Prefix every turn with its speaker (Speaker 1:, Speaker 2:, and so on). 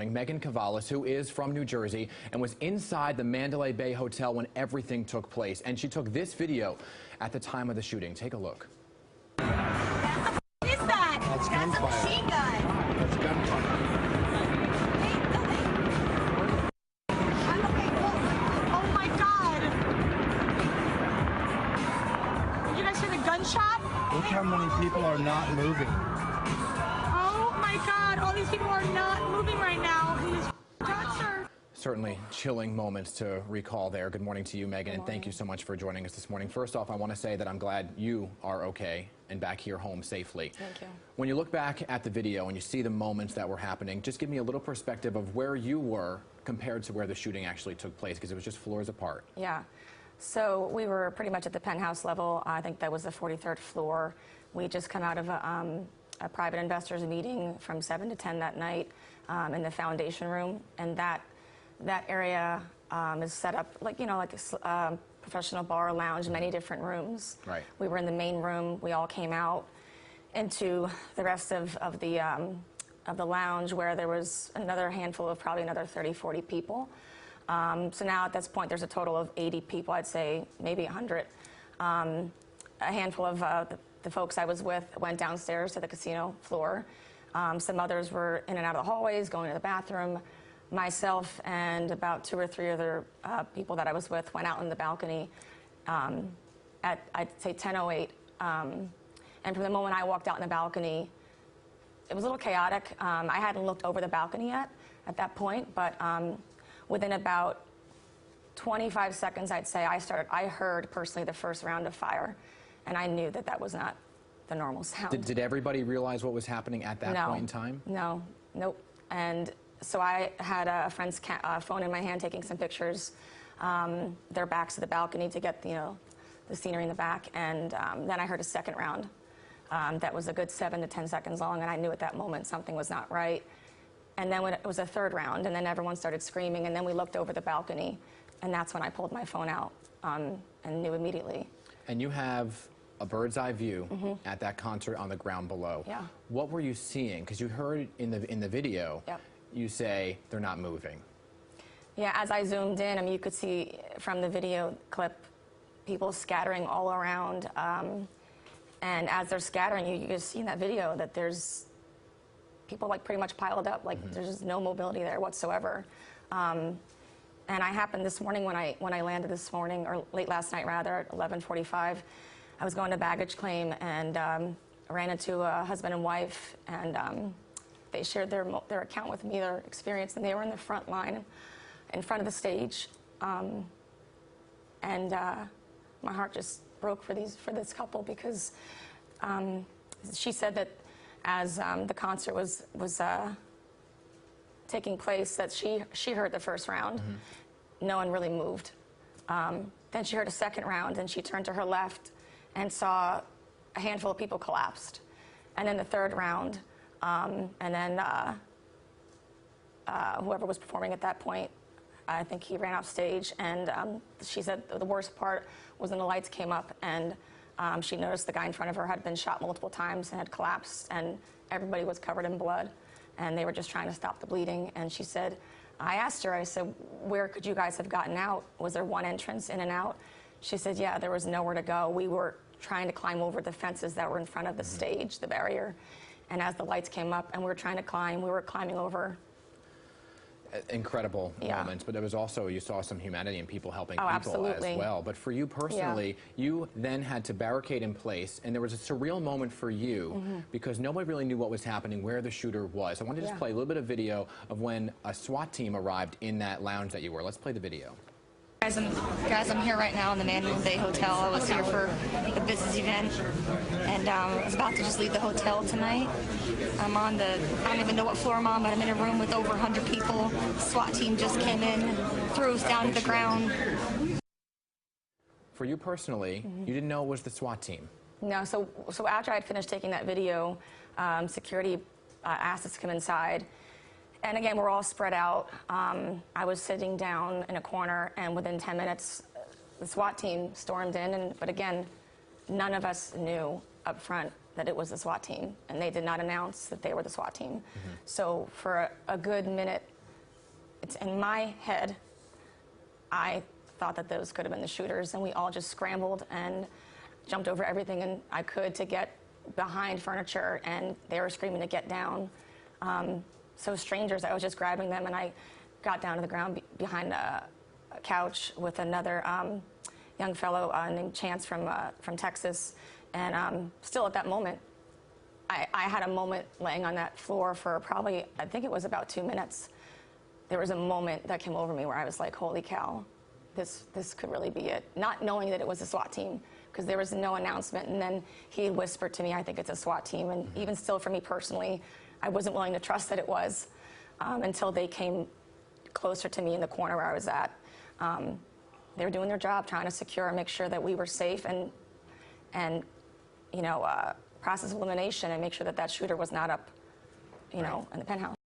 Speaker 1: Meghan Kavalus, who is from New Jersey and was inside the Mandalay Bay Hotel when everything took place. And she took this video at the time of the shooting. Take a look.
Speaker 2: What is that?
Speaker 3: That's
Speaker 2: a
Speaker 3: gunfire.
Speaker 2: machine gun.
Speaker 3: That's gunfire.
Speaker 2: Oh my God. You guys hear the gunshot?
Speaker 3: Look how many people are not moving.
Speaker 2: Oh my God. All these people are not moving right now. These guns are...
Speaker 1: Certainly chilling moments to recall there. Good morning to you, Meghan, and thank you so much for joining us this morning. First off, I want to say that I'm glad you are okay and back here home safely.
Speaker 4: Thank you.
Speaker 1: When you look back at the video and you see the moments that were happening, just give me a little perspective of where you were compared to where the shooting actually took place, because it was just floors apart.
Speaker 4: Yeah. So we were pretty much at the penthouse level. I think that was the 43rd floor. We just come out of a private investors meeting from 7 to 10 that night in the foundation room, and that area is set up like, you know, like a professional bar lounge, many different rooms.
Speaker 1: Right. We
Speaker 4: were in the main room. We all came out into the rest of the lounge, where there was another handful of probably another 30, 40 people. So now at this point, there's a total of 80 people, I'd say, maybe 100. A handful of the folks I was with went downstairs to the casino floor. Some others were in and out of the hallways, going to the bathroom. Myself and about 2 or 3 other people that I was with went out on the balcony at, I'd say, 10:08. And from the moment I walked out on the balcony, it was a little chaotic. I hadn't looked over the balcony yet at that point, but within about 25 seconds, I'd say, I heard personally the first round of fire, and I knew that that was not the normal sound.
Speaker 1: Did everybody realize what was happening at that point in time?
Speaker 4: No, nope. And so I had a friend's phone in my hand taking some pictures, their backs to the balcony to get, you know, the scenery in the back, and then I heard a second round that was a good 7 to 10 seconds long, and I knew at that moment something was not right. And then when it was a third round, and then everyone started screaming, and then we looked over the balcony, and that's when I pulled my phone out and knew immediately. And
Speaker 1: you have a bird's eye view at that concert on the ground below.
Speaker 4: Yeah.
Speaker 1: What were you seeing? Because you heard in the video,
Speaker 4: yep,
Speaker 1: you say they're not moving.
Speaker 4: Yeah, as I zoomed in, I mean, you could see from the video clip people scattering all around. And as they're scattering, you just see in that video that there's people like pretty much piled up, like there's just no mobility there whatsoever. And I happened this morning when I landed this morning, or late last night rather, at 11:45, I was going to baggage claim and ran into a husband and wife, and they shared their account with me, their experience, and they were in the front line, in front of the stage. And my heart just broke for this couple, because she said that as the concert was taking place, that she heard the first round. No one really moved. Then she heard a second round, and she turned to her left and saw a handful of people collapsed. And then the third round, and then whoever was performing at that point, I think he ran off stage, and she said the worst part was when the lights came up, and she noticed the guy in front of her had been shot multiple times and had collapsed, and everybody was covered in blood, and they were just trying to stop the bleeding. And she said, I asked her, I said, where could you guys have gotten out? Was there one entrance in and out? She said, yeah, there was nowhere to go. We were trying to climb over the fences that were in front of the stage, the barrier. And as the lights came up and we were trying to climb, we were climbing over.
Speaker 1: Incredible moments, but there was also, you saw some humanity and people helping people
Speaker 4: absolutely.
Speaker 1: As well. But for you personally, you then had to barricade in place, and there was a surreal moment for you because nobody really knew what was happening, where the shooter was. I want to just play a little bit of video of when a SWAT team arrived in that lounge that you were. Let's play the video.
Speaker 5: Guys, I'm here right now in the Mandalay Bay Hotel. I was here for the business event, and I was about to just leave the hotel tonight. I don't even know what floor I'm on, but I'm in a room with over 100 people. The SWAT team just came in, threw us down to the ground.
Speaker 1: For you personally, you didn't know it was the SWAT team?
Speaker 4: No, so after I'd finished taking that video, security asked us to come inside. And again, we're all spread out. I was sitting down in a corner, and within 10 minutes, the SWAT team stormed in. But again, none of us knew up front that it was the SWAT team, and they did not announce that they were the SWAT team. So for a good minute, it's in my head, I thought that those could have been the shooters, and we all just scrambled and jumped over everything and I could to get behind furniture, and they were screaming to get down. So strangers, I was just grabbing them, and I got down to the ground behind a couch with another young fellow named Chance from Texas. And still at that moment, I had a moment laying on that floor for probably, I think it was about 2 minutes. There was a moment that came over me where I was like, holy cow, this could really be it. Not knowing that it was a SWAT team, because there was no announcement. And then he whispered to me, I think it's a SWAT team. And even still, for me personally, I wasn't willing to trust that it was until they came closer to me in the corner where I was at. They were doing their job, trying to secure and make sure that we were safe and you know, process of elimination and make sure that that shooter was not up, you know, in the penthouse.